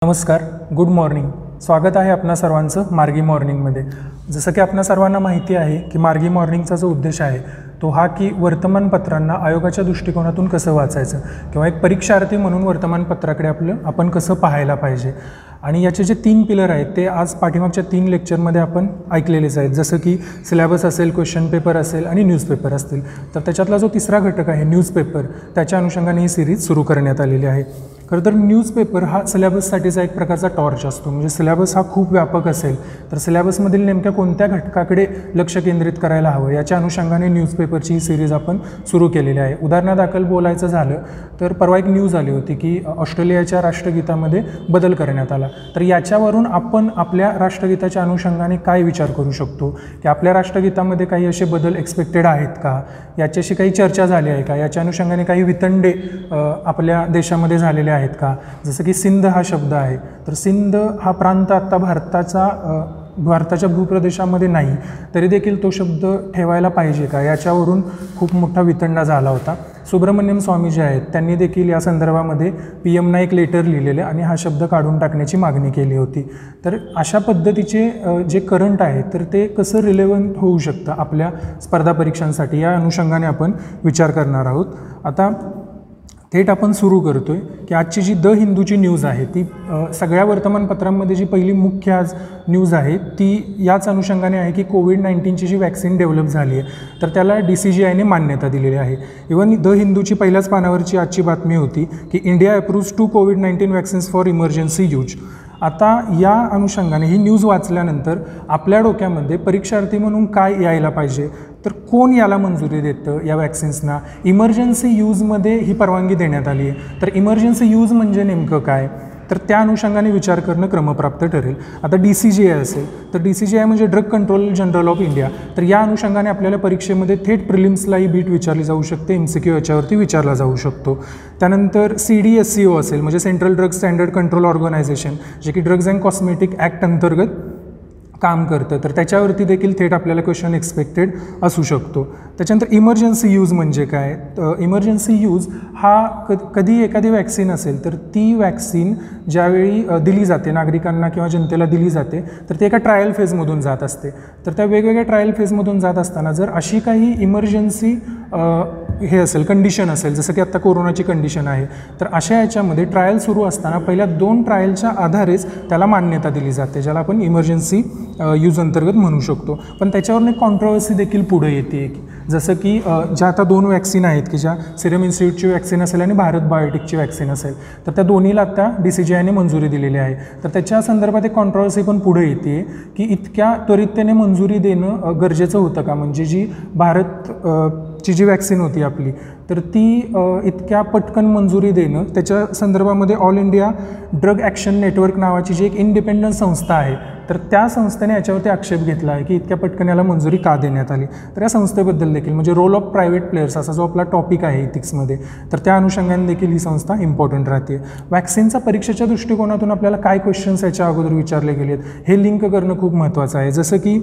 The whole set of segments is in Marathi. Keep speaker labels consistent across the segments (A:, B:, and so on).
A: नमस्कार, गुड मॉर्निंग. स्वागत आहे आपणा सर्वांचं मार्गी मॉर्निंगमध्ये. जसं की आपणा सर्वांना माहिती आहे की मार्गी मॉर्निंगचा जो उद्देश आहे तो हा की वर्तमानपत्रांना आयोगाच्या दृष्टिकोनातून कसं वाचायचं किंवा एक परीक्षार्थी म्हणून वर्तमानपत्राकडे आपण कसं पाहायला पाहिजे. आणि याचे जे 3 पिलर आहेत ते आज पाठीमागच्या 3 लेक्चरमध्ये आपण ऐकलेलेच आहेत. जसं की सिलेबस असेल, क्वेश्चन पेपर असेल आणि न्यूजपेपर असतील. तर त्याच्यातला जो तिसरा घटक आहे न्यूजपेपर, त्याच्या अनुषंगाने ही सिरीज सुरू करण्यात आलेली आहे. खरं तर न्यूजपेपर हा सिलेबससाठीचा एक प्रकारचा टॉर्च असतो. म्हणजे सिलेबस हा खूप व्यापक असेल तर सिलेबसमधील नेमक्या कोणत्या घटकाकडे लक्ष केंद्रित करायला हवं याच्या अनुषंगाने न्यूजपेपरची ही सिरीज आपण सुरू केलेली आहे. उदाहरणादाखल बोलायचं झालं तर परवा एक न्यूज आली होती की ऑस्ट्रेलियाच्या राष्ट्रगीतामध्ये बदल करण्यात आला. तर याच्यावरून आपण आपल्या राष्ट्रगीताच्या अनुषंगाने काय विचार करू शकतो की आपल्या राष्ट्रगीतामध्ये काही असे बदल एक्सपेक्टेड आहेत का, याच्याशी काही चर्चा झाली आहे का, याच्या अनुषंगाने काही वितंडे आपल्या देशामध्ये झालेले आहेत का. जसं की सिंध हा शब्द आहे, तर सिंध हा प्रांत आत्ता भारताच्या भूप्रदेशामध्ये नाही, तरी देखील तो शब्द ठेवायला पाहिजे का, याच्यावरून खूप मोठा वितंडा झाला होता. सुब्रमण्यम स्वामी जे आहेत त्यांनी देखील या संदर्भामध्ये PM-ना एक लेटर लिहिलेले आणि हा शब्द काढून टाकण्याची मागणी केली होती. तर अशा पद्धतीचे जे करंट आहे तर ते कसं रिलेव्हंट होऊ शकतं आपल्या स्पर्धा परीक्षांसाठी, या अनुषंगाने आपण विचार करणार आहोत. आता थेट आपण सुरू करतो आहे की आजची जी द हिंदूची न्यूज आहे ती सगळ्या वर्तमानपत्रांमध्ये जी पहिली मुख्य आज न्यूज आहे ती याच अनुषंगाने आहे की कोविड-19ची जी वॅक्सिन डेव्हलप झाली आहे तर त्याला DCGIने मान्यता दिलेली आहे. इव्हन द हिंदूची पहिल्याच पानावरची आजची बातमी होती की इंडिया अप्रूव्ज 2 कोविड-19 वॅक्सिन्स फॉर इमर्जन्सी यूज. आता या अनुषंगाने ही न्यूज वाचल्यानंतर आपल्या डोक्यामध्ये परीक्षार्थी म्हणून काय यायला पाहिजे, तर कोण याला मंजुरी देतं या वॅक्सिन्सना. इमर्जन्सी यूजमध्ये ही परवानगी देण्यात आली आहे, तर इमर्जन्सी यूज म्हणजे नेमकं काय, तर त्या अनुषंगाने विचार करणं क्रमप्राप्त ठरेल. आता DCGI असेल तर DCGI म्हणजे drug control general of India. तर या अनुषंगाने आपल्याला परीक्षेमध्ये थेट प्रिलिम्सलाही बीट विचारली जाऊ शकते, MCQ याच्यावरती विचारला जाऊ शकतो. त्यानंतर CDSCO असेल म्हणजे central drug standard control organisation, जे की ड्रग्ज अँड कॉस्मेटिक ॲक्ट अंतर्गत काम करतं, तर त्याच्यावरती देखील थेट आपल्याला क्वेश्चन एक्सपेक्टेड असू शकतो. त्याच्यानंतर इमर्जन्सी यूज म्हणजे काय, इमर्जन्सी यूज हा कधी एखादी वॅक्सिन असेल तर ती वॅक्सिन ज्यावेळी दिली जाते नागरिकांना किंवा जनतेला दिली जाते तर ती एका ट्रायल फेजमधून जात असते. तर त्या वेगवेगळ्या ट्रायल फेजमधून जात असताना जर अशी काही इमर्जन्सी हे असेल, कंडिशन असेल, जसं की आत्ता कोरोनाची कंडिशन आहे, तर अशा याच्यामध्ये ट्रायल सुरू असताना पहिल्या 2 ट्रायलच्या आधारेच त्याला मान्यता दिली जाते, ज्याला आपण इमर्जन्सी यूज अंतर्गत म्हणू शकतो. पण त्याच्यावरून एक कॉन्ट्रोवर्सी देखील पुढे येते. जसं की ज्या आता 2 वॅक्सिन आहेत की ज्या सिरम इन्स्टिट्यूटची वॅक्सिन असेल आणि भारत बायोटेकची वॅक्सिन असेल, तर त्या दोन्हीला आता DCGIने मंजुरी दिलेली आहे. तर त्याच्या संदर्भात एक कॉन्ट्रोवर्सी पण पुढे येते की इतक्या त्वरिततेने मंजुरी देणं गरजेचं होतं का. म्हणजे जी भारतची जी वॅक्सिन होती आपली तर ती इतक्या पटकन मंजुरी देणं, त्याच्या संदर्भामध्ये all India drug action network नावाची जी एक इंडिपेंडंट संस्था आहे तर त्या संस्थेने याच्यावरती आक्षेप घेतला आहे की इतक्या पटकन याला मंजुरी का देण्यात आली. तर या संस्थेबद्दल देखील म्हणजे रोल ऑफ प्रायव्हेट प्लेयर्स असा जो आपला टॉपिक आहे इथिक्समध्ये, तर त्या अनुषंगाने देखील ही संस्था इम्पॉर्टंट राहते. वॅक्सिनचा परीक्षेच्या दृष्टिकोनातून आपल्याला काय क्वेश्चन्स याच्या अगोदर विचारले गेलेत हे लिंक करणं खूप महत्त्वाचं आहे. जसं की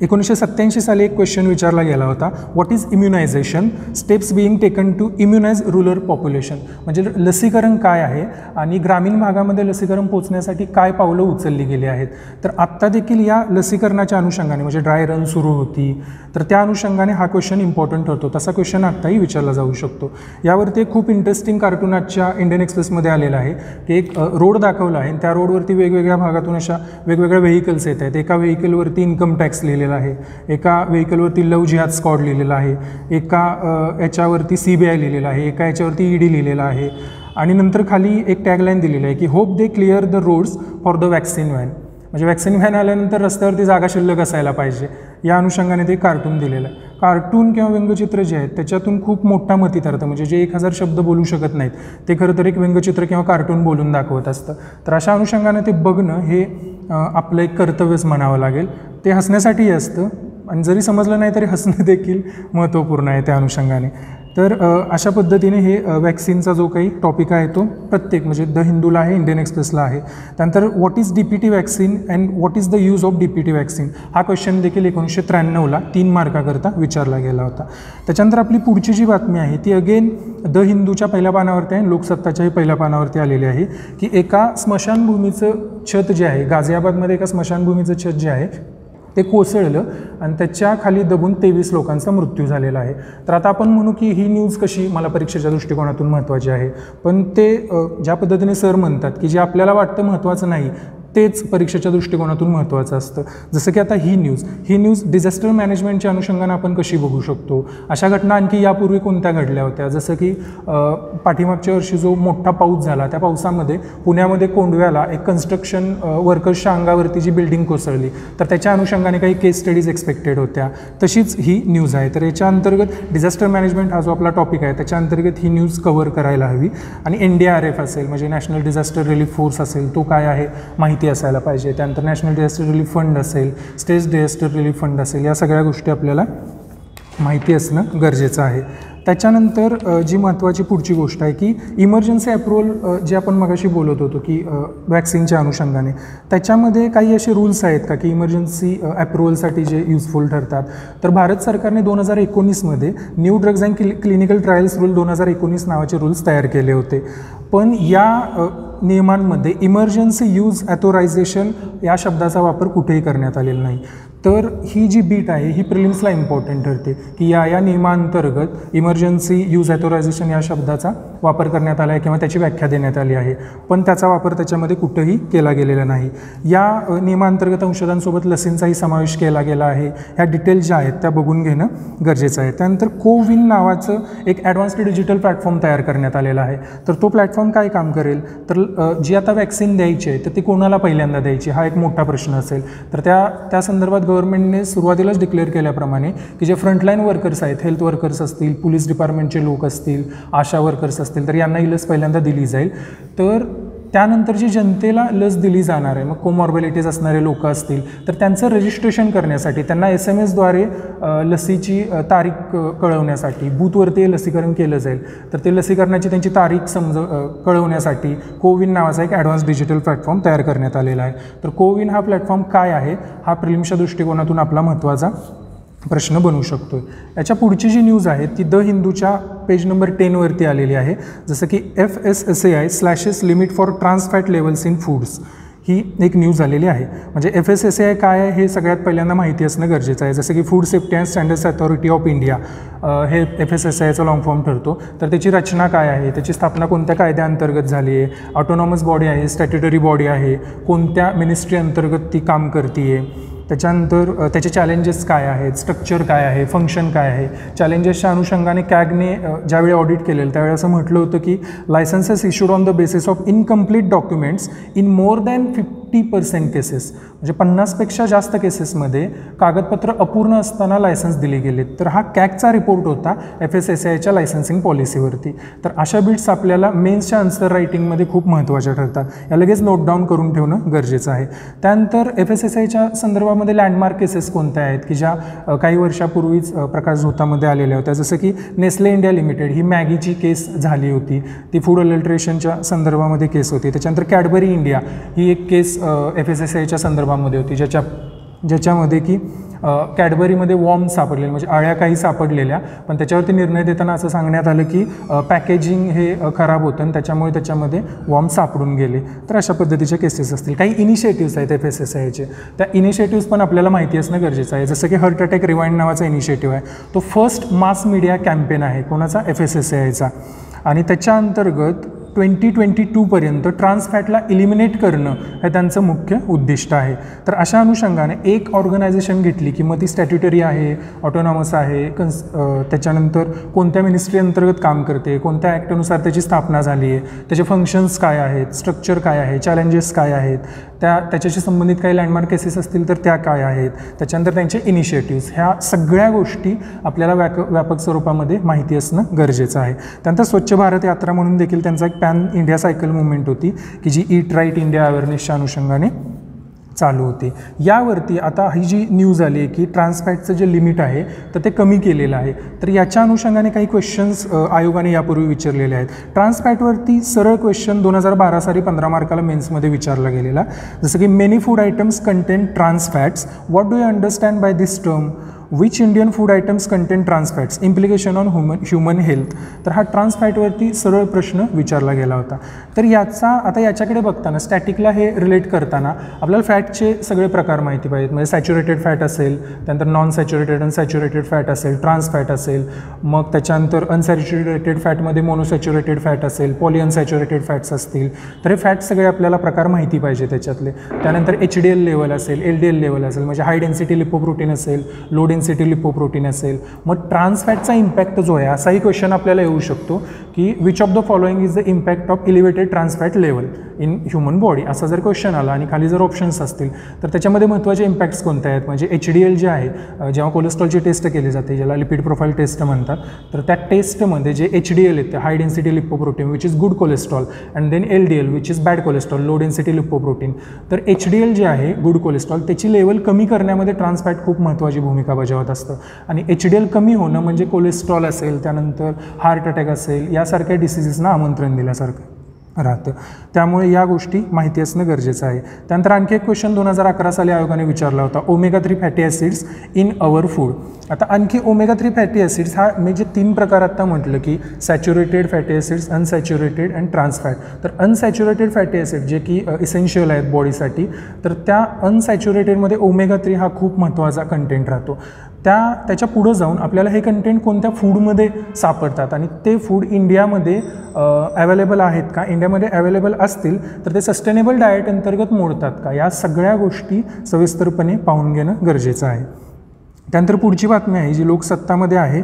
A: 1987 साली एक क्वेश्चन विचारला गेला होता, what is immunisation, steps being taken to immunise rural population. म्हणजे लसीकरण काय आहे आणि ग्रामीण भागामध्ये लसीकरण पोहोचण्यासाठी काय पावलं उचलली गेली आहेत. तर आत्ता देखील या लसीकरणाच्या अनुषंगाने म्हणजे ड्राय रन सुरू होती तर त्या अनुषंगाने हा क्वेश्चन इम्पॉर्टंट ठरतो. तसा क्वेश्चन आत्ताही विचारला जाऊ शकतो. यावरती एक खूप इंटरेस्टिंग कार्टून आजच्या इंडियन एक्सप्रेसमध्ये आलेला आहे की एक रोड दाखवला आहे आणि त्या रोडवरती वेगवेगळ्या भागातून अशा वेगवेगळ्या व्हेकल्स येत आहेत. एका व्हेकलवरती इन्कम टॅक्स लिहिलेला आहे, एका व्हेकलवरती लव जिहाद स्क्वॉड लिहिलेला आहे, एका याच्यावरती CBI लिहिलेला आहे, एका याच्यावरती ED लिहिलेला आहे आणि नंतर खाली एक टॅगलाईन दिलेली आहे की hope they clear the roads for the vaccine van. म्हणजे वॅक्सिन व्हॅन आल्यानंतर रस्त्यावरती जागा शिल्लक असायला पाहिजे या अनुषंगाने ते कार्टून दिलेलं आहे. कार्टून किंवा व्यंगचित्र जे आहेत त्याच्यातून खूप मोठा मतित अर्थ, म्हणजे जे 1000 शब्द बोलू शकत नाहीत ते खरं तर एक व्यंगचित्र किंवा कार्टून बोलून दाखवत असतं. तर अशा अनुषंगाने ते बघणं हे आपलं एक कर्तव्यच म्हणावं लागेल. ते हसण्यासाठीही असतं आणि जरी समजलं नाही तरी हसणं देखील महत्त्वपूर्ण आहे त्या अनुषंगाने. तर अशा पद्धतीने हे वॅक्सिनचा जो काही टॉपिक आहे तो प्रत्येक म्हणजे द हिंदूला आहे, इंडियन एक्सप्रेसला आहे. त्यानंतर what is DPT vaccine and what is the use of DPT vaccine हा क्वेश्चन देखील 1993ला 3 मार्काकरता विचारला गेला होता. त्याच्यानंतर आपली पुढची जी बातमी आहे ती अगेन द हिंदूच्या पहिल्या पानावरती आहे, लोकसत्ताच्याही पहिल्या पानावरती आलेली आहे की एका स्मशानभूमीचं छत जे आहे, गाझियाबादमध्ये एका स्मशानभूमीचं छत जे आहे ते कोसळलं आणि त्याच्या खाली दबून 23 लोकांचा मृत्यू झालेला आहे. तर आता आपण म्हणू की ही न्यूज कशी मला परीक्षेच्या दृष्टिकोनातून महत्त्वाची आहे, पण ते ज्या पद्धतीने सर म्हणतात की जे आपल्याला वाटतं महत्त्वाचं नाही तेच परीक्षेच्या दृष्टिकोनातून महत्त्वाचं असतं. जसं की आता ही न्यूज डिझास्टर मॅनेजमेंटच्या अनुषंगानं आपण कशी बघू शकतो. अशा घटना आणखी यापूर्वी कोणत्या घडल्या होत्या, जसं की पाठीमागच्या वर्षी जो मोठा पाऊस झाला त्या पावसामध्ये पुण्यामध्ये कोंडव्याला एक कन्स्ट्रक्शन वर्कर्सच्या अंगावरती जी बिल्डिंग कोसळली, तर त्याच्या अनुषंगाने काही केस स्टडीज एक्सपेक्टेड होत्या. तशीच ही न्यूज आहे. तर याच्या अंतर्गत डिझास्टर मॅनेजमेंट हा जो आपला टॉपिक आहे त्याच्या अंतर्गत ही न्यूज कव्हर करायला हवी. आणि NDRF असेल म्हणजे नॅशनल डिझास्टर रिलीफ फोर्स असेल, तो काय आहे माहिती असायला पाहिजे. त्यानंतर नॅशनल डिझास्टर रिलीफ फंड असेल, स्टेट डिझास्टर रिलीफ फंड असेल, या सगळ्या गोष्टी आपल्याला माहिती असणं गरजेचं आहे. त्याच्यानंतर जी महत्त्वाची पुढची गोष्ट आहे की इमर्जन्सी अप्रूव्हल, जे आपण मगाशी बोलत होतो की वॅक्सिनच्या अनुषंगाने, त्याच्यामध्ये काही असे रूल्स आहेत का की इमर्जन्सी अप्रूव्हलसाठी जे युजफुल ठरतात. तर भारत सरकारने 2019मध्ये new drugs and clinical trials rule 2019 नावाचे रूल्स तयार केले होते. पण या नियमांमध्ये इमर्जन्सी यूज ॲथोरायझेशन या शब्दाचा वापर कुठेही करण्यात आलेला नाही. तर ही जी बीट आहे ही प्रिलिम्सला इम्पॉर्टंट ठरते की या नियमांतर्गत इमर्जन्सी यूज ॲथोरायझेशन या शब्दाचा वापर करण्यात आला आहे किंवा त्याची व्याख्या देण्यात आली आहे, पण त्याचा वापर त्याच्यामध्ये कुठंही केला गेलेला नाही. या नियमांतर्गत औषधांसोबत लसींचाही समावेश केला गेला आहे. ह्या डिटेल्स ज्या आहेत त्या बघून घेणं गरजेचं आहे. त्यानंतर कोविन नावाचं एक ॲडव्हान्स्ड डिजिटल प्लॅटफॉर्म तयार करण्यात आलेला आहे. तर तो प्लॅटफॉर्म काय काम करेल, तर जी आता वॅक्सिन द्यायची आहे तर ती कोणाला पहिल्यांदा द्यायची हा एक मोठा प्रश्न असेल. तर त्या संदर्भात गव्हर्नमेंटने सुरुवातीलाच डिक्लेअर केल्याप्रमाणे की जे फ्रंटलाईन वर्कर्स आहेत, हेल्थ वर्कर्स असतील, पोलीस डिपार्टमेंटचे लोक असतील, आशा वर्कर्स असतील, तर यांना ही लस पहिल्यांदा दिली जाईल. तर त्यानंतर जी जनतेला लस दिली जाणार आहे, मग कोमॉर्बिलिटीज असणारे लोक असतील तर त्यांचं रजिस्ट्रेशन करण्यासाठी त्यांना SMS द्वारे लसीची तारीख कळवण्यासाठी बूथवरती लसीकरण केलं जाईल. तर ते लसीकरणाची त्यांची तारीख कळवण्यासाठी कोविन नावाचा एक ॲडव्हान्स डिजिटल प्लॅटफॉर्म तयार करण्यात आलेला आहे. तर कोविन हा प्लॅटफॉर्म काय आहे हा प्रिलिम्सच्या दृष्टिकोनातून आपला महत्त्वाचा प्रश्न बनू शकतो. याच्या पुढची जी न्यूज आहे ती द हिंदूच्या पेज नंबर 10वरती आलेली आहे. जसं की FSSAI slashes limit for trans fat levels in foods ही एक न्यूज आलेली आहे. म्हणजे FSSAI काय आहे हे सगळ्यात पहिल्यांदा माहिती असणं गरजेचं आहे. जसं की food safety and standards authority of India हे FSSAIचा लॉंग फॉर्म ठरतो. तर त्याची रचना काय आहे, त्याची स्थापना कोणत्या कायद्याअंतर्गत झाली आहे, ऑटोनॉमस बॉडी आहे, स्टॅट्युटरी बॉडी आहे, कोणत्या मिनिस्ट्री अंतर्गत ती काम करते आहे, त्याच्यानंतर त्याचे चॅलेंजेस काय आहेत, स्ट्रक्चर काय आहे, फंक्शन काय आहे. चॅलेंजेसच्या अनुषंगाने कॅगने ज्यावेळी ऑडिट केलेलं त्यावेळी असं म्हटलं होतं की licences issued on the basis of incomplete documents in more than 50% cases, म्हणजे 50पेक्षा जास्त केसेसमध्ये कागदपत्र अपूर्ण असताना लायसन्स दिले गेले. तर हा कॅगचा रिपोर्ट होता FSSAIच्या लायसन्सिंग पॉलिसीवरती. तर अशा बिट्स आपल्याला मेन्सच्या आन्सर रायटिंगमध्ये खूप महत्त्वाच्या ठरतात. या लगेच नोट डाऊन करून ठेवणं गरजेचं आहे. त्यानंतर FSSAIच्या संदर्भामध्ये लँडमार्क केसेस कोणत्या आहेत की ज्या काही वर्षापूर्वीच प्रकाशझोतामध्ये आलेल्या होत्या. जसं की नेस्ले इंडिया लिमिटेड ही मॅगीची केस झाली होती, ती फूड अडल्ट्रेशनच्या संदर्भामध्ये केस होती. त्याच्यानंतर कॅडबरी इंडिया ही एक केस FSSAIच्या संदर्भामध्ये होती, ज्याच्यामध्ये की कॅडबरीमध्ये वॉर्म सापडलेले म्हणजे आळ्या काही सापडलेल्या, पण त्याच्यावरती निर्णय देताना असं सांगण्यात आलं की पॅकेजिंग हे खराब होतं आणि त्याच्यामुळे त्याच्यामध्ये वॉर्म सापडून गेले. तर अशा पद्धतीचे केसेस असतील. काही इनिशिएटिव्स आहेत FSSAIचे, त्या इनिशिएटिव्स पण आपल्याला माहिती असणं गरजेचं आहे. जसं की हार्ट अटॅक रिवाइंड नावाचा इनिशिएटिव्ह आहे, तो फर्स्ट मास मीडिया कॅम्पेन आहे कोणाचा, FSSAIचा. आणि त्याच्या अंतर्गत 2022पर्यंत ट्रान्स फॅटला इलिमिनेट करणं हे त्यांचं मुख्य उद्दिष्ट आहे. तर अशा अनुषंगाने एक ऑर्गनायझेशन घेतली की मग ती स्टॅट्युटरी आहे, ऑटोनॉमस आहे, त्याच्यानंतर कोणत्या मिनिस्ट्री अंतर्गत काम करते, कोणत्या ॲक्टनुसार त्याची स्थापना झाली आहे, त्याचे फंक्शन्स काय आहेत, स्ट्रक्चर काय आहे, चॅलेंजेस काय आहेत, त्याच्याशी संबंधित काही लँडमार्क केसेस असतील तर त्या काय आहेत, त्याच्यानंतर त्यांचे इनिशिएटिव्स, ह्या सगळ्या गोष्टी आपल्याला व्यापक स्वरूपामध्ये माहिती असणं गरजेचं आहे. त्यानंतर स्वच्छ भारत यात्रा म्हणून देखील त्यांचा एक पॅन इंडिया सायकल मुवमेंट होती की जी ईट राईट इंडिया अवेअरनेसच्या अनुषंगाने चालू होती. यावरती आता ही जी न्यूज आली आहे की ट्रान्स फॅटचं जे लिमिट आहे तर ते कमी केलेलं आहे. तर याच्या अनुषंगाने काही क्वेश्चन्स आयोगाने यापूर्वी विचारलेले आहेत. ट्रान्स फॅटवरती सरळ क्वेश्चन 2012 साली 15 मार्काला मेन्समध्ये विचारला गेलेला. जसं की many food items contain trans fats, what do you understand by this term, which Indian food items contain trans fats, implication on human health. तर हा ट्रान्स फॅटवरती सरळ प्रश्न विचारला गेला होता. तर आता याच्याकडे बघताना स्टॅटिकला हे रिलेट करताना आपल्याला फॅटचे सगळे प्रकार माहिती पाहिजेत. म्हणजे सॅच्युरेटेड फॅट असेल, त्यानंतर नॉन सॅच्युरेटेड अनसॅच्युरेटेड फॅट असेल, ट्रान्स फॅट असेल, मग त्याच्यानंतर अनसॅच्युरेटेड फॅटमध्ये मोनोसॅच्युरेटेड फॅट असेल, पॉली अनसॅच्युरेटेड फॅट्स असतील. तर हे फॅट सगळे आपल्याला प्रकार माहिती पाहिजे त्याच्यातले. त्यानंतर HDL लेवल असेल, LDL लेवल असेल, म्हणजे हाय डेन्सिटी लिपोप्रोटीन असेल, लो डेन्सिटी लिपोप्रोटीन असेल. मग ट्रान्स फॅटचा इम्पॅक्ट जो आहे असाही क्वेश्चन आपल्याला येऊ शकतो की which of the following is the impact of elevated trans fat level in human body, असा जर क्वेश्चन आला आणि खाली जर ऑप्शन्स असतील तर त्याच्यामध्ये महत्त्वाचे इम्पॅक्ट्स कोणते आहेत. म्हणजे HDL जे आहे, जेव्हा कोलेस्ट्रॉलची टेस्ट केली जाते ज्याला लिपिड प्रोफाईल टेस्ट म्हणतात, तर त्या टेस्टमध्ये जे HDL येते high density lipoprotein which is good cholesterol, and then LDL which is bad cholesterol, low density lipoprotein. तर HDL जे आहे गुड कोलेस्ट्रॉल त्याची लेवल कमी करण्यामध्ये ट्रान्स फॅट खूप महत्त्वाची भूमिका बजावत असतं. आणि HDL कमी होणं म्हणजे कोलेस्ट्रॉल असेल, त्यानंतर हार्ट अटॅक असेल, यासारख्या डिसिजेसना आमंत्रण दिल्यासारखं राहतं. त्यामुळे या गोष्टी माहिती असणं गरजेचं आहे. त्यानंतर आणखी एक क्वेश्चन 2011 साली आयोगाने विचारला होता, omega-3 fatty acids in our food. आता आणखी ओमेगा-3 फॅटी ॲसिड्स हा मी जे 3 प्रकार आता म्हटलं की saturated fatty acids, unsaturated and trans fat. तर अनसॅच्युरेटेड फॅटी ॲसिड जे की इसेन्शियल आहेत बॉडीसाठी, तर त्या अनसॅच्युरेटेडमध्ये ओमेगा-3 हा खूप महत्त्वाचा कंटेंट राहतो. त्याच्या पुढं जाऊन आपल्याला हे कंटेंट कोणत्या फूडमध्ये सापडतात आणि ते फूड इंडियामध्ये अवेलेबल आहेत का, इंडियामध्ये अवेलेबल असतील तर ते सस्टेनेबल डाएट अंतर्गत मोडतात का, या सगळ्या गोष्टी सविस्तरपणे पाहून घेणं गरजेचं आहे. त्यानंतर पुढची बातमी आहे जी लोकसत्तामध्ये आहे,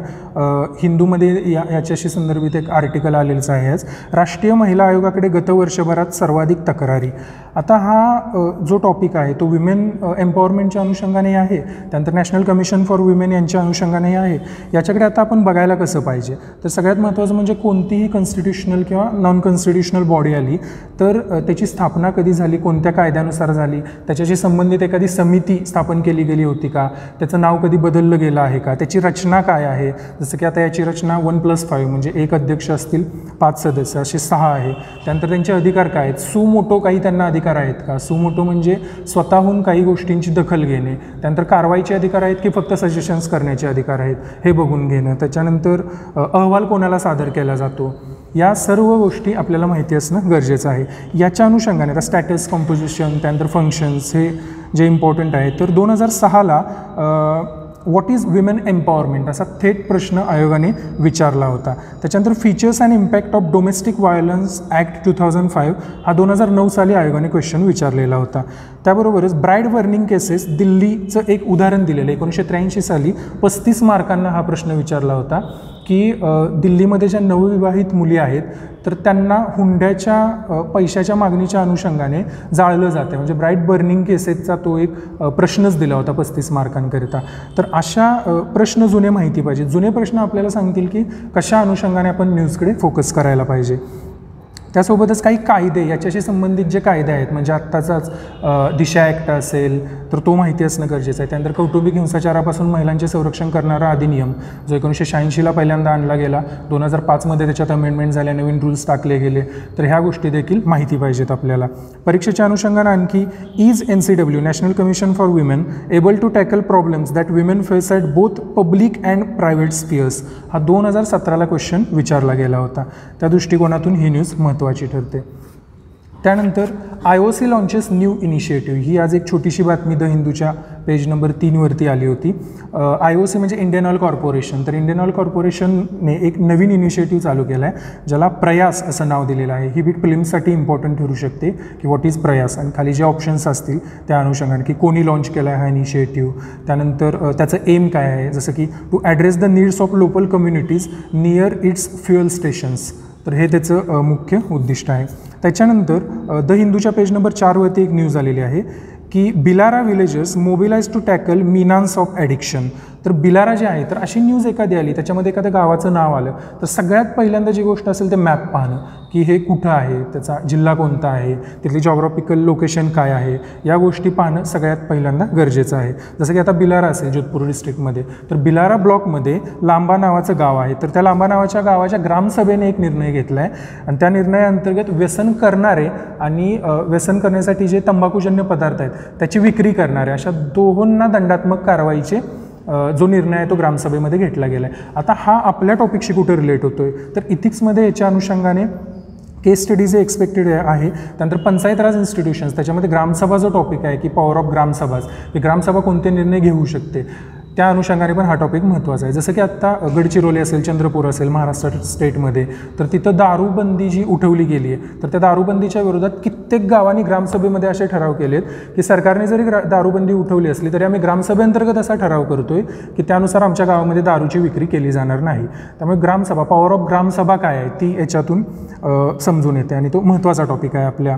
A: हिंदूमध्ये याच्याशी संदर्भित एक आर्टिकल आलेलंच आहे आज. राष्ट्रीय महिला आयोगाकडे गत वर्षभरात सर्वाधिक तक्रारी. आता हा जो टॉपिक आहे तो विमेन एम्पॉवरमेंटच्या अनुषंगाने आहे, त्यानंतर नॅशनल कमिशन फॉर विमेन यांच्या अनुषंगाने आहे. याच्याकडे आता आपण बघायला कसं पाहिजे, तर सगळ्यात महत्त्वाचं म्हणजे कोणतीही कॉन्स्टिट्युशनल किंवा नॉन कॉन्स्टिट्युशनल बॉडी आली तर त्याची स्थापना कधी झाली, कोणत्या कायद्यानुसार झाली, त्याच्याशी संबंधित एखादी समिती स्थापन केली गेली होती का, त्याचं नाव कधी बदललं गेलं आहे का, त्याची रचना काय आहे. जसं की आता याची रचना 1+5 म्हणजे 1 अध्यक्ष असतील, 5 सदस्य असे 6 आहे. त्यानंतर त्यांचे अधिकार काय आहेत, सुमोटो काही त्यांना अधिकार आहेत का, सुमोटो म्हणजे स्वतःहून काही गोष्टींची दखल घेणे. त्यानंतर कारवाईचे अधिकार आहेत की फक्त सजेशन्स करण्याचे अधिकार आहेत हे बघून घेणं. त्याच्यानंतर अहवाल कोणाला सादर केला जातो, या सर्व गोष्टी आपल्याला माहिती असणं गरजेचं आहे. याच्या अनुषंगाने आता स्टॅटस, कॉम्पोजिशन, त्यानंतर फंक्शन्स हे जे इम्पॉर्टंट आहे. तर 2006ला व्हॉट इज विमेन एम्पॉवरमेंट असा थेट प्रश्न आयोगाने विचारला होता. त्याच्यानंतर features and impact of domestic violence act 2005 हा 2009 साली आयोगाने क्वेश्चन विचारलेला होता. त्याबरोबरच ब्राईड बर्निंग केसेस दिल्लीचं एक उदाहरण दिलेलं 1983 साली 35 मार्कांना हा प्रश्न विचारला होता की दिल्लीमध्ये ज्या नवविवाहित मुली आहेत तर त्यांना हुंड्याच्या पैशाच्या मागणीच्या अनुषंगाने जाळलं जातं. म्हणजे ब्राईट बर्निंग केसेसचा तो एक प्रश्नच दिला होता 35 मार्कांकरिता. तर अशा प्रश्न जुने माहिती पाहिजे. जुने प्रश्न आपल्याला सांगतील की कशा अनुषंगाने आपण न्यूजकडे फोकस करायला पाहिजे. त्यासोबतच काही कायदे, याच्याशी संबंधित जे कायदे आहेत म्हणजे आत्ताचाच दिशा ॲक्ट असेल तर तो माहिती असणं गरजेचं आहे. त्यानंतर कौटुंबिक हिंसाचारापासून महिलांचे संरक्षण करणारा अधिनियम जो 1986ला पहिल्यांदा आणला गेला, 2005मध्ये त्याच्यात अमेंडमेंट झाल्या, नवीन रूल्स टाकले गेले. तर ह्या गोष्टी देखील माहिती पाहिजेत आपल्याला. परीक्षेच्या अनुषंगाने आणखी is NCW national commission for women able to tackle problems that women face at both public and private spheres हा 2017ला क्वेश्चन विचारला गेला होता. त्या दृष्टिकोनातून ही न्यूज महत्त्वाची ठरते. त्यानंतर IOC लॉन्चेस न्यू इनिशिएटिव्ह ही आज एक छोटीशी बातमी द हिंदूच्या पेज नंबर 3वरती आली होती. IOC म्हणजे इंडियन ऑइल कॉर्पोरेशन. तर इंडियन ऑइल कॉर्पोरेशनने एक नवीन इनिशिएटिव्ह चालू केला आहे ज्याला प्रयास असं नाव दिलेलं आहे. ही बीट फिल्मसाठी इम्पॉर्टंट ठरू शकते की व्हॉट इज प्रयास, आणि खाली जे ऑप्शन्स असतील त्या अनुषंगाने की कोणी लॉन्च केला आहे हा इनिशिएटिव्ह, त्यानंतर त्याचं एम काय आहे, जसं की to address the needs of local communities near its fuel stations. तर हे त्याचं मुख्य उद्दिष्ट आहे. त्याच्यानंतर द हिंदूच्या पेज नंबर 4वरती एक न्यूज आलेली आहे की Bilara villagers mobilise to tackle menace of addiction. तर बिलारा जे आहे तर अशी न्यूज एखादी आली त्याच्यामध्ये एखाद्या गावाचं नाव आलं तर सगळ्यात पहिल्यांदा जी गोष्ट असेल ते मॅप पाहणं की हे कुठं आहे, त्याचा जिल्हा कोणता आहे, तिथली जॉग्राफिकल लोकेशन काय आहे, या गोष्टी पाहणं सगळ्यात पहिल्यांदा गरजेचं आहे. जसं की आता बिलारा असेल जोधपूर डिस्ट्रिक्टमध्ये, तर बिलारा ब्लॉकमध्ये लांबा नावाचं गाव आहे. तर त्या लांबा नावाच्या गावाच्या ग्रामसभेने एक निर्णय घेतला आहे आणि त्या निर्णयाअंतर्गत व्यसन करणारे आणि व्यसन करण्यासाठी जे तंबाखूजन्य पदार्थ आहेत त्याची विक्री करणारे अशा दोहोंना दंडात्मक कारवाईचे जो निर्णय आहे तो ग्रामसभेमध्ये घेतला गेला आहे. आता हा आपल्या टॉपिकशी कुठे रिलेट होतो आहे, तर इथिक्समध्ये याच्या अनुषंगाने केस स्टडी जे एक्सपेक्टेड आहे. त्यानंतर पंचायत राज इन्स्टिट्यूशन्स, त्याच्यामध्ये ग्रामसभा जो टॉपिक आहे की पॉवर ऑफ ग्रामसभाज, की ग्रामसभा कोणते निर्णय घेऊ शकते, त्या अनुषंगाने पण हा टॉपिक महत्त्वाचा आहे. जसं की आत्ता गडचिरोली असेल, चंद्रपूर असेल महाराष्ट्र स्टेटमध्ये, तर तिथं दारूबंदी जी उठवली गेली आहे, तर त्या दारूबंदीच्या विरोधात कित्येक गावांनी ग्रामसभेमध्ये असे ठराव केलेत की सरकारने जरी दारूबंदी उठवली असली तरी आम्ही ग्रामसभेअंतर्गत असा ठराव करतोय की त्यानुसार आमच्या गावामध्ये दारूची विक्री केली जाणार नाही. त्यामुळे ग्रामसभा, पॉवर ऑफ ग्रामसभा काय आहे ती याच्यातून समजून येते आणि तो महत्त्वाचा टॉपिक आहे आपल्या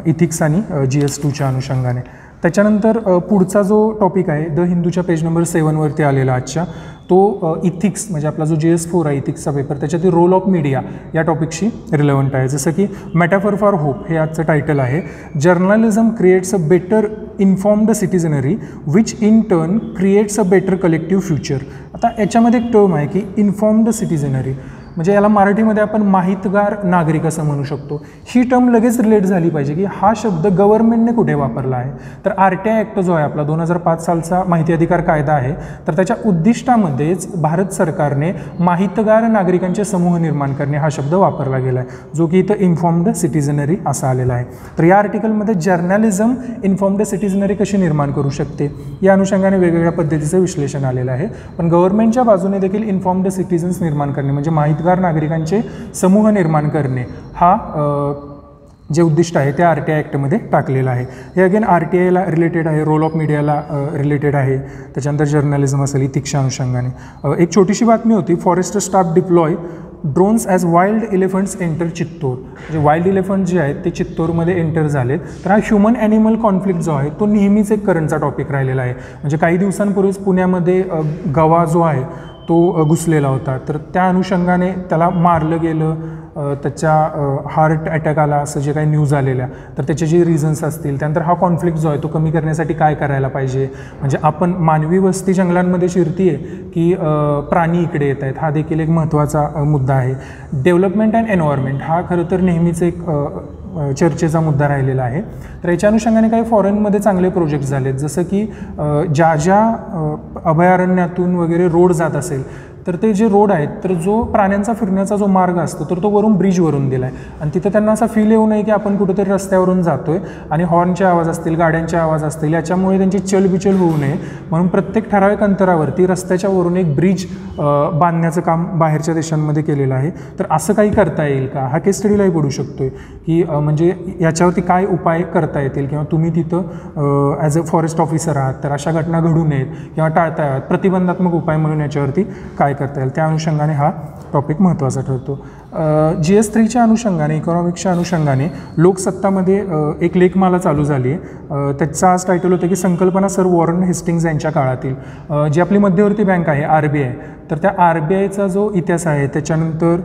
A: इथिक्स आणि GS2च्या अनुषंगाने. त्याच्यानंतर पुढचा जो टॉपिक आहे द हिंदूच्या पेज नंबर 7वरती आलेला आजच्या, तो इथिक्स म्हणजे आपला जो GS4 आहे इथिक्सचा पेपर, त्याच्यातील रोल ऑफ मीडिया या टॉपिकशी रिलेव्हंट आहे. जसं की मेटाफर फॉर होप हे आजचं टायटल आहे. Journalism creates a better informed citizenry which in turn creates a better collective future. आता याच्यामध्ये एक टर्म आहे की इन्फॉर्म्ड सिटिझनरी, म्हणजे याला मराठीमध्ये आपण माहितगार नागरिक असं म्हणू शकतो. ही टर्म लगेच रिलेट झाली पाहिजे की हा शब्द गव्हर्नमेंटने कुठे वापरला आहे. तर RTI ॲक्ट जो आहे आपला 2005 सालचा माहिती अधिकार कायदा आहे, तर त्याच्या उद्दिष्टामध्येच भारत सरकारने माहितगार नागरिकांचे समूह निर्माण करणे हा शब्द वापरला गेला आहे, जो की इथं इन्फॉर्म्ड सिटिझनरी असा आलेला आहे. तर या आर्टिकलमध्ये जर्नलिझम इन्फॉर्म्ड सिटिझनरी कशी निर्माण करू शकते या अनुषंगाने वेगवेगळ्या पद्धतीचं विश्लेषण आलेलं आहे. पण गव्हर्नमेंटच्या बाजूने देखील इन्फॉर्म्ड सिटिझन्स निर्माण करणे म्हणजे नागरिकांचे समूह निर्माण करणे हा जे उद्दिष्ट आहे त्या RTI ॲक्टमध्ये टाकलेलं आहे. हे अगेन RTIला रिलेटेड आहे, रोल ऑफ मीडियाला रिलेटेड आहे, त्याच्यानंतर जर्नलिझम असेल इथिक्सच्या अनुषंगाने. एक छोटीशी बातमी होती, forest staff deploy drones as wild elephants enter Chittoor. म्हणजे वाईल्ड इलेफंट जे आहेत ते चित्तोरमध्ये एंटर झालेत. तर हा ह्युमन ॲनिमल कॉन्फ्लिक्ट जो आहे तो नेहमीच एक करंटचा टॉपिक राहिलेला आहे. म्हणजे काही दिवसांपूर्वीच पुण्यामध्ये गवा जो आहे तो घुसलेला होता, तर त्या अनुषंगाने त्याला मारलं गेलं, त्याच्या हार्ट अटॅक आला असं जे काही न्यूज आलेल्या, तर त्याचे जे रिझन्स असतील, त्यानंतर हा कॉन्फ्लिक्ट जो आहे तो कमी करण्यासाठी काय करायला पाहिजे. म्हणजे आपण मानवी वस्ती जंगलांमध्ये शिरती आहे की प्राणी इकडे येत आहेत, हा देखील एक महत्त्वाचा मुद्दा आहे. डेव्हलपमेंट अँड एन्व्हायरमेंट हा खरं तर नेहमीच एक चर्चेचा मुद्दा राहिलेला आहे. तर याच्या अनुषंगाने काही फॉरेनमध्ये चांगले प्रोजेक्ट झालेत, जसं की ज्या अभयारण्यातून वगैरे रोड जात असेल तर ते जे रोड आहेत, तर जो प्राण्यांचा फिरण्याचा जो मार्ग असतो तर तो वरून ब्रिजवरून दिला आहे आणि तिथं त्यांना असा फील येऊ नये की आपण कुठेतरी रस्त्यावरून जातो आहे आणि हॉर्नचे आवाज असतील, गाड्यांचे आवाज असतील, याच्यामुळे त्यांची चलबिचल होऊ नये म्हणून प्रत्येक ठराविक अंतरावरती रस्त्याच्या वरून एक ब्रिज बांधण्याचं काम बाहेरच्या देशांमध्ये केलेलं आहे. तर असं काही करता येईल का, हा केस स्टडीलाही पडू शकतो की म्हणजे याच्यावरती काय उपाय करता येतील किंवा तुम्ही तिथं ॲज अ फॉरेस्ट ऑफिसर आहात तर अशा घटना घडू नयेत किंवा टाळता याव्यात, प्रतिबंधात्मक उपाय म्हणून याच्यावरती काय करता येईल, त्या अनुषंगाने हा टॉपिक महत्त्वाचा ठरतो. GS3च्या अनुषंगाने, इकॉनॉमिक्सच्या अनुषंगाने लोकसत्तामध्ये एक लेखमाला चालू झाली आहे. त्याचा आज टायटल होतं की संकल्पना सर वॉरन हेस्टिंग्ज यांच्या काळातील. जी आपली मध्यवर्ती बँक आहे RBI, तर त्या RBIचा जो इतिहास आहे, त्याच्यानंतर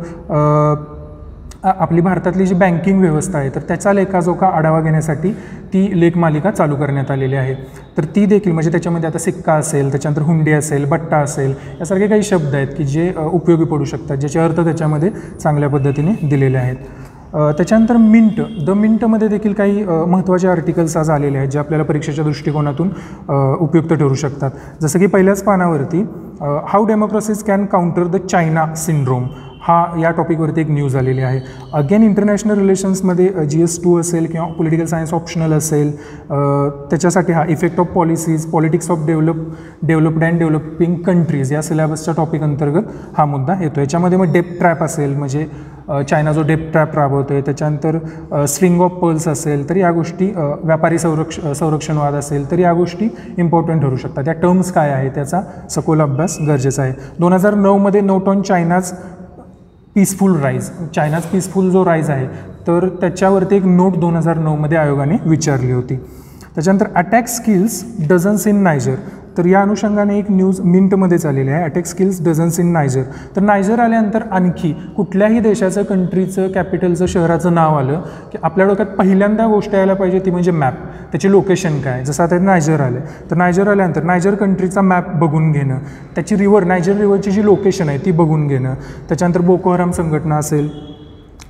A: आपली भारतातली जी बँकिंग व्यवस्था आहे तर त्याचा लेखाजोखा आढावा घेण्यासाठी ती लेखमालिका चालू करण्यात आलेली आहे. तर ती देखील म्हणजे त्याच्यामध्ये आता सिक्का असेल, त्याच्यानंतर हुंडी असेल, बट्टा असेल, यासारखे काही शब्द आहेत की जे उपयोगी पडू शकतात, ज्याचे अर्थ त्याच्यामध्ये चांगल्या पद्धतीने दिलेले आहेत. त्याच्यानंतर मिंट, द मिंटमध्ये देखील काही महत्त्वाचे आर्टिकल्स आज आलेले आहेत जे आपल्याला परीक्षेच्या दृष्टिकोनातून उपयुक्त ठरू शकतात. जसं की पहिल्याच पानावरती how democracies can counter the China syndrome हा या टॉपिकवरती एक न्यूज आलेली आहे. अगेन इंटरनॅशनल रिलेशन्समध्ये GS2 असेल किंवा पॉलिटिकल सायन्स ऑप्शनल असेल, त्याच्यासाठी हा effect of policies, politics of developed and developing countries या सिलेबसच्या टॉपिक अंतर्गत हा मुद्दा येतो. याच्यामध्ये मग डेप्थ ट्रॅप असेल, म्हणजे चायना जो डेप्थ ट्रॅप राबवतो आहे, त्याच्यानंतर स्ट्रिंग ऑफ पर्ल्स असेल, तर या गोष्टी, व्यापारी संरक्षणवाद असेल, तर या गोष्टी इम्पॉर्टंट ठरू शकतात. त्या टर्म्स काय आहे त्याचा सखोल अभ्यास गरजेचा आहे. 2009मध्ये note on China's peaceful rise, China's peaceful जो राईज आहे तर त्याच्यावरती एक नोट 2009मध्ये आयोगाने विचारली होती. त्याच्यानंतर अटॅक स्किल्स डझन्स इन नायजर, तर या अनुषंगाने एक न्यूज मिंटमध्येच आलेली आहे, अटॅक स्किल्स डझन्स इन नायजर. तर नायजर आल्यानंतर आणखी कुठल्याही देशाचं, कंट्रीचं, कॅपिटलचं, शहराचं नाव आलं की आपल्या डोक्यात पहिल्यांदा गोष्ट यायला पाहिजे ती म्हणजे मॅप, त्याची लोकेशन काय. जसं आता नायजर आलं तर नायजर आल्यानंतर नायजर कंट्रीचा मॅप बघून घेणं, त्याची रिव्हर, नायजर रिव्हरची जी लोकेशन आहे ती बघून घेणं. त्याच्यानंतर बोको हराम संघटना असेल,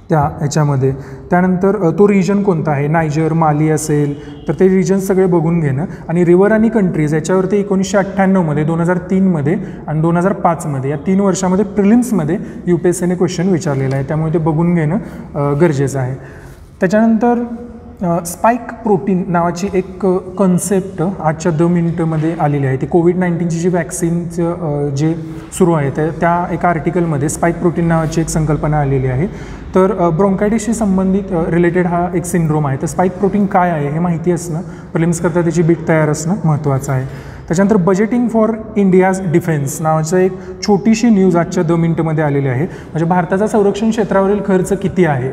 A: त्या ह्याच्यामध्ये. त्यानंतर तो रिजन कोणता आहे, नायजर, माली असेल तर ते रिजन सगळे बघून घेणं. आणि रिव्हर आणि कंट्रीज याच्यावरती 1998मध्ये, 2003मध्ये आणि 2005मध्ये या 3 वर्षामध्ये प्रिलिम्समध्ये UPSCने क्वेश्चन विचारलेला आहे, त्यामुळे ते बघून घेणं गरजेचं आहे. त्याच्यानंतर स्पाईक प्रोटीन नावाची एक कन्सेप्ट आजच्या 2 मिनिटमध्ये आलेली आहे. ती कोविड-19ची जी वॅक्सिनचं जे सुरू आहे त्या एका आर्टिकलमध्ये स्पाईक प्रोटीन नावाची एक संकल्पना आलेली आहे. तर ब्रोंकायटिसशी संबंधित रिलेटेड हा एक सिंड्रोम आहे. तर स्पाईक प्रोटीन काय आहे हे माहिती असणं, प्रिलिम्सकरता त्याची बिट तयार असणं महत्त्वाचं आहे. त्याच्यानंतर बजेटिंग फॉर इंडियाज डिफेन्स नावाचं एक छोटीशी न्यूज आजच्या 2 मिनिटमध्ये आलेली आहे. म्हणजे भारताचा संरक्षण क्षेत्रावरील खर्च किती आहे,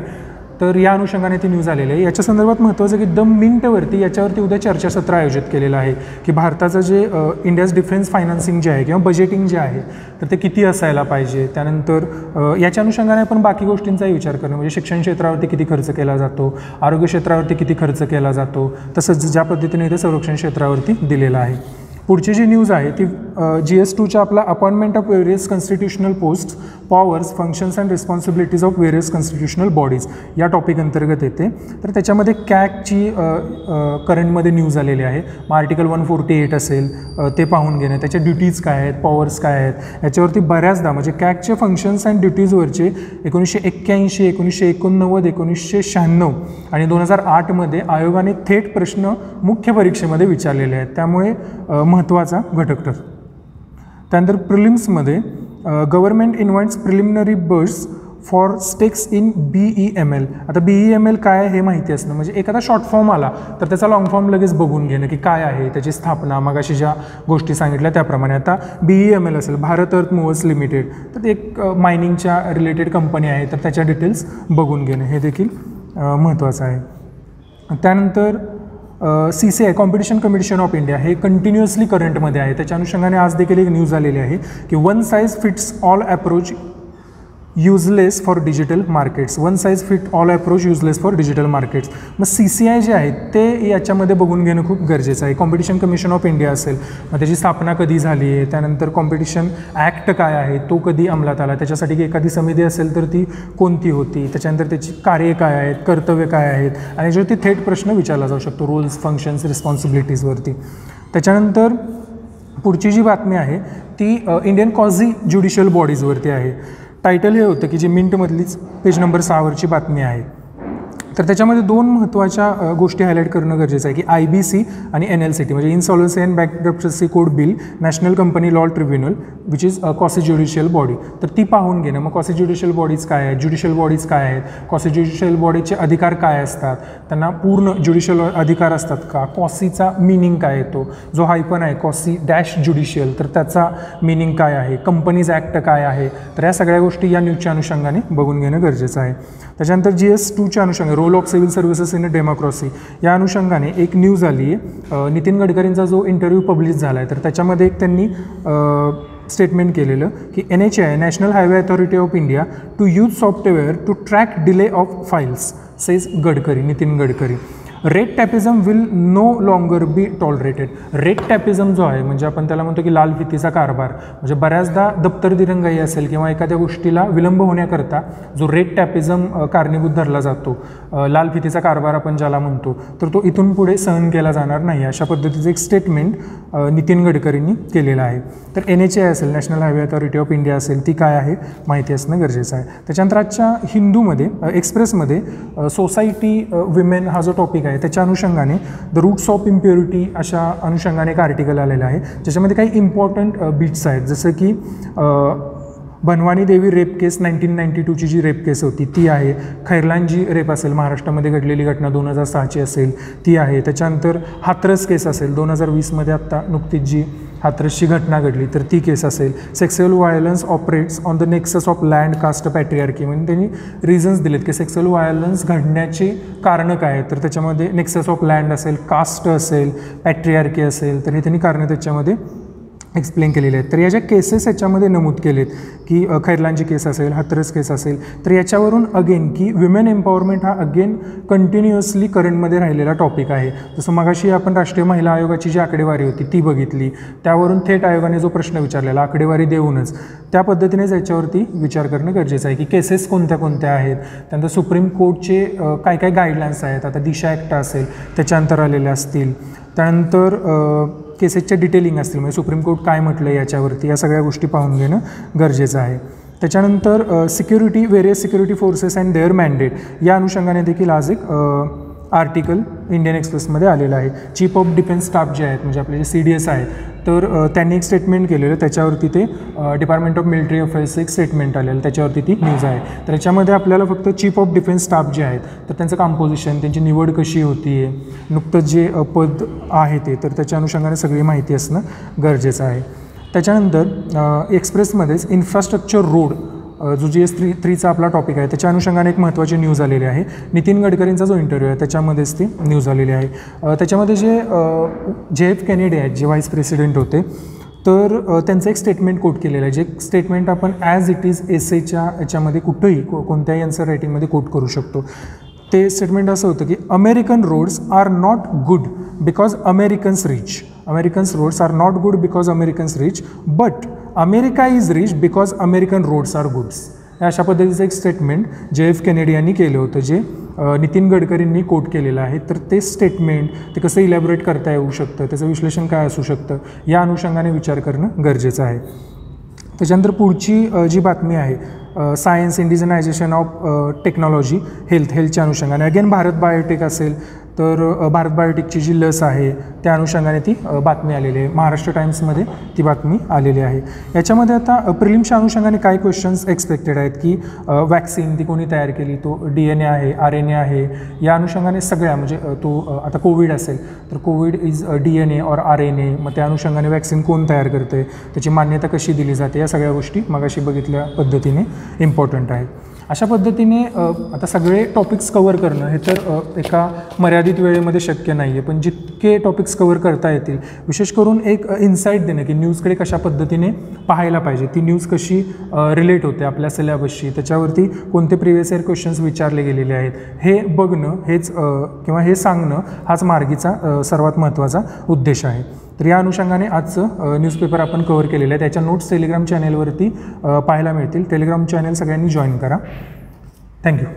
A: तर या अनुषंगाने ती न्यूज आलेली आहे. याच्या संदर्भात महत्त्वाचं की द मिनिटवरती याच्यावरती उद्या चर्चासत्र आयोजित केलेलं आहे की भारताचं जे इंडियाज डिफेन्स फायनान्सिंग जे आहे किंवा बजेटिंग जे आहे तर ते किती असायला पाहिजे. त्यानंतर याच्या अनुषंगाने आपण बाकी गोष्टींचाही विचार करणं, म्हणजे शिक्षण क्षेत्रावरती किती खर्च केला जातो, आरोग्य क्षेत्रावरती किती खर्च केला जातो, तसंच ज्या पद्धतीने इथे संरक्षण क्षेत्रावरती दिलेलं आहे. पुढची जी न्यूज आहे ती GS2च्या आपला appointment of various constitutional posts, powers, functions and responsibilities of various constitutional bodies या टॉपिक अंतर्गत येते. तर त्याच्यामध्ये कॅगची करंटमध्ये न्यूज आलेली आहे. मग आर्टिकल 148 असेल ते पाहून घेणं, त्याच्या ड्युटीज काय आहेत, पॉवर्स काय आहेत, याच्यावरती बऱ्याचदा म्हणजे कॅगचे फंक्शन्स अँड ड्युटीजवरचे 1981, 1989, 1996 आणि 2008मध्ये आयोगाने थेट प्रश्न मुख्य परीक्षेमध्ये विचारलेले आहेत, त्यामुळे महत्त्वाचा घटक ठरतो. त्यानंतर प्रिलिम्समध्ये government invites preliminary bids for stakes in BEML. आता BEML काय आहे हे माहिती असणं, म्हणजे एखादा शॉर्ट फॉर्म आला तर त्याचा लॉंग फॉर्म लगेच बघून घेणं की काय आहे, त्याची स्थापना, मग अशी ज्या गोष्टी सांगितल्या त्याप्रमाणे. आता BEML असेल, भारत अर्थ मूव्हर्स लिमिटेड, तर ते एक मायनिंगच्या रिलेटेड कंपनी आहे, तर त्याच्या डिटेल्स बघून घेणं हे देखील महत्त्वाचं आहे. त्यानंतर CCI competition commission of India हे कंटिन्युअसली करंटमध्ये आहे. त्याच्या अनुषंगाने आज देखील एक न्यूज आलेली आहे की one size fits all approach useless for digital markets. One size fit all approach useless for digital markets. मग CCI जे आहे ते याच्यामध्ये बघून घेणं खूप गरजेचं आहे. कॉम्पिटिशन कमिशन ऑफ इंडिया असेल, मग त्याची स्थापना कधी झाली आहे, त्यानंतर कॉम्पिटिशन ॲक्ट काय आहे, तो कधी अंमलात आला, त्याच्यासाठी एखादी समिती असेल तर ती कोणती होती, त्याच्यानंतर त्याची कार्य काय आहेत, कर्तव्य काय आहेत, आणि याच्यावरती थेट प्रश्न विचारला जाऊ शकतो रोल्स, फंक्शन्स, रिस्पॉन्सिबिलिटीजवरती. त्याच्यानंतर पुढची जी बातमी आहे ती इंडियन क्वाझी ज्युडिशियल बॉडीजवरती आहे. टायटल हे होतं की जी मिंटमधलीच पेज नंबर 6वरची बातमी आहे. तर त्याच्यामध्ये 2 महत्त्वाच्या गोष्टी हायलाईट करणं गरजेचं आहे की IBC आणि NLCT म्हणजे insolvency and bankruptcy code bill, national company law tribunal which is quasi judicial body. तर ती पाहून घेणं. मग क्वासी ज्युडिशियल बॉडीज काय आहेत, ज्युडिशियल बॉडीज काय आहेत, क्वासी ज्युडिशियल बॉडीचे अधिकार काय असतात, त्यांना पूर्ण ज्युडिशियल अधिकार असतात का, क्वासीचा मिनिंग काय येतो, जो हायपन आहे क्वासी डॅश ज्युडिशियल तर त्याचा मिनिंग काय आहे, कंपनीज ॲक्ट काय आहे. तर या सगळ्या गोष्टी या न्यूजच्या अनुषंगाने बघून घेणं गरजेचं आहे. त्याच्यानंतर GS2च्या अनुषंगाने role of civil services in democracy या अनुषंगाने एक न्यूज आली आहे. नितीन गडकरींचा जो इंटरव्ह्यू पब्लिश झाला आहे तर त्याच्यामध्ये एक त्यांनी स्टेटमेंट केलेलं की NHAI national highway authority of India to use software to track delay of files says Gadkari, Nitin Gadkari. Red tapism will no longer be tolerated. Red tapism जो आहे म्हणजे आपण त्याला म्हणतो की लाल फितीचा कारभार, म्हणजे बऱ्याचदा दप्तर दिरंगाई असेल किंवा एखाद्या गोष्टीला विलंब होण्याकरता जो रेट टॅपिझम कारणीभूत धरला जातो, लाल फितीचा कारभार आपण ज्याला म्हणतो, तर तो इथून पुढे सहन केला जाणार नाही, अशा पद्धतीचं एक स्टेटमेंट नितीन गडकरींनी केलेलं आहे. तर NHAI असेल, national highway authority of India असेल, ती काय आहे माहिती असणं गरजेचं आहे. त्याच्यानंतर आजच्या हिंदूमध्ये एक्सप्रेसमध्ये सोसायटी विमेन हा जो टॉपिक आहे त्याच्या अनुषंगाने द रूट्स ऑफ इम्प्युरिटी अशा अनुषंगाने एक आर्टिकल आलेलं आहे ज्याच्यामध्ये काही इम्पॉर्टंट बिट्स आहेत, जसं की बनवानी देवी रेप केस 1992ची जी रेप केस होती ती आहे. खैरलांजी रेप असेल, महाराष्ट्रामध्ये घडलेली घटना 2006ची असेल ती आहे. त्याच्यानंतर हाथरस केस असेल 2020मध्ये आत्ता नुकतीच जी हाथरसची घटना घडली तर ती केस असेल. Sexual violence operates on the nexus of land caste patriarchy, म्हणजे त्यांनी रिझन्स दिलेत की सेक्सुअल व्हायलन्स घडण्याची कारणं काय आहेत, तर त्याच्यामध्ये नेक्सस ऑफ लँड असेल, कास्ट असेल, पॅट्रियार्की असेल, तर हे त्यांनी कारणं त्याच्यामध्ये एक्सप्लेन केलेले आहेत. तर या ज्या केसेस याच्यामध्ये नमूद केलेत की खैरलांची केस असेल, हाथरस केस असेल, तर याच्यावरून अगेन की विमेन एम्पॉवरमेंट हा अगेन कंटिन्युअसली करंटमध्ये राहिलेला टॉपिक आहे. जसं मगाशी आपण राष्ट्रीय महिला आयोगाची जी आकडेवारी होती ती बघितली, त्यावरून थेट आयोगाने जो प्रश्न विचारलेला आकडेवारी देऊनच त्या पद्धतीनेच याच्यावरती विचार करणं गरजेचं आहे की केसेस कोणत्या कोणत्या आहेत, त्यानंतर सुप्रीम कोर्टचे काय काय गाईडलाईन्स आहेत, आता दिशा ॲक्ट असेल त्याच्यानंतर आलेले असतील, त्यानंतर केसेसच्या डिटेलिंग असतील, म्हणजे सुप्रीम कोर्ट काय म्हटलं याच्यावरती, या सगळ्या गोष्टी पाहून घेणं गरजेचं आहे. त्याच्यानंतर security, various security forces and their mandate या अनुषंगाने देखील आज एक आर्टिकल इंडियन एक्सप्रेसमध्ये आलेलं आहे. चीफ ऑफ डिफेन्स स्टाफ जे आहेत, म्हणजे आपले जे CDS आहेत, तर त्यांनी एक स्टेटमेंट केलेलं, त्याच्यावरती ते डिपार्टमेंट ऑफ मिलिटरी अफेअर्सचं एक स्टेटमेंट आलेलं, त्याच्यावरती ती न्यूज आहे. तर याच्यामध्ये आपल्याला फक्त चीफ ऑफ डिफेन्स स्टाफ जे आहेत तर त्यांचं कॉम्पोजिशन, त्यांची निवड कशी होती आहे, नुकतंच जे पद आहे ते, तर त्याच्या अनुषंगाने सगळी माहिती असणं गरजेचं आहे. त्याच्यानंतर एक्सप्रेसमध्येच इन्फ्रास्ट्रक्चर रोड जो GS3चा आपला टॉपिक आहे त्याच्या अनुषंगाने एक महत्त्वाची न्यूज आलेली आहे. नितीन गडकरींचा जो इंटरव्ह्यू आहे त्याच्यामध्येच ती न्यूज आलेली आहे. त्याच्यामध्ये जे JF केनेडी आहेत, जे व्हाईस प्रेसिडेंट होते, तर त्यांचं एक स्टेटमेंट कोट केलेलं आहे, जे स्टेटमेंट आपण ॲज इट इज एसेच्या याच्यामध्ये कुठंही कोणत्याही आन्सर रायटिंगमध्ये कोट करू शकतो. ते स्टेटमेंट असं होतं की American roads are not good because Americans rich. Americans roads are not good because Americans rich, but America is rich because American roads are goods. अशा पद्धतीचं एक स्टेटमेंट JF केनेडी यांनी केलं होतं, जे नितीन गडकरींनी कोट केलेलं आहे. तर ते स्टेटमेंट ते कसं इलॅबोरेट करता येऊ शकतं, त्याचं विश्लेषण काय असू शकतं, या अनुषंगाने विचार करणं गरजेचं आहे. त्याच्यानंतर पुढची जी बातमी आहे सायन्स इंडिजनायझेशन ऑफ टेक्नॉलॉजी हेल्थच्या अनुषंगाने, अगेन भारत बायोटेक असेल तर भारत बायोटेकची जी लस आहे त्या अनुषंगाने ती बातमी आलेली आहे. महाराष्ट्र टाइम्समध्ये ती बातमी आलेली आहे. याच्यामध्ये आता प्रिलिम्सच्या अनुषंगाने काय क्वेश्चन्स एक्सपेक्टेड आहेत की वॅक्सिन ती कोणी तयार केली, तो DNA आहे, RNA आहे, या अनुषंगाने सगळ्या, म्हणजे तो आता कोविड असेल तर कोविड इज DNA और RNA, मग त्या अनुषंगाने वॅक्सिन कोण तयार करते, त्याची मान्यता कशी दिली जाते, या सगळ्या गोष्टी मगाशी बघितल्या पद्धतीने इम्पॉर्टंट आहेत. अशा पद्धतीने आता सगळे टॉपिक्स कवर करणं हे तर एका मर्यादित वेळेमध्ये शक्य नाही आहे, पण जितके टॉपिक्स कवर करता येतील, विशेष करून एक इन्साईट देणं की न्यूजकडे कशा पद्धतीने पाहायला पाहिजे, ती न्यूज कशी रिलेट होते आपल्या सिलेबसशी, त्याच्यावरती कोणते प्रिव्हियस इयर क्वेश्चन्स विचारले गेलेले आहेत हे बघणं, हेच किंवा हे सांगणं हाच मार्गीचा सर्वात महत्त्वाचा उद्देश आहे. तर या अनुषंगाने आजचं न्यूजपेपर आपण कव्हर केलेलं आहे. त्याच्या नोट्स टेलिग्राम चॅनेलवरती पाहायला मिळतील. टेलिग्राम चॅनेल सगळ्यांनी जॉईन करा. थँक्यू.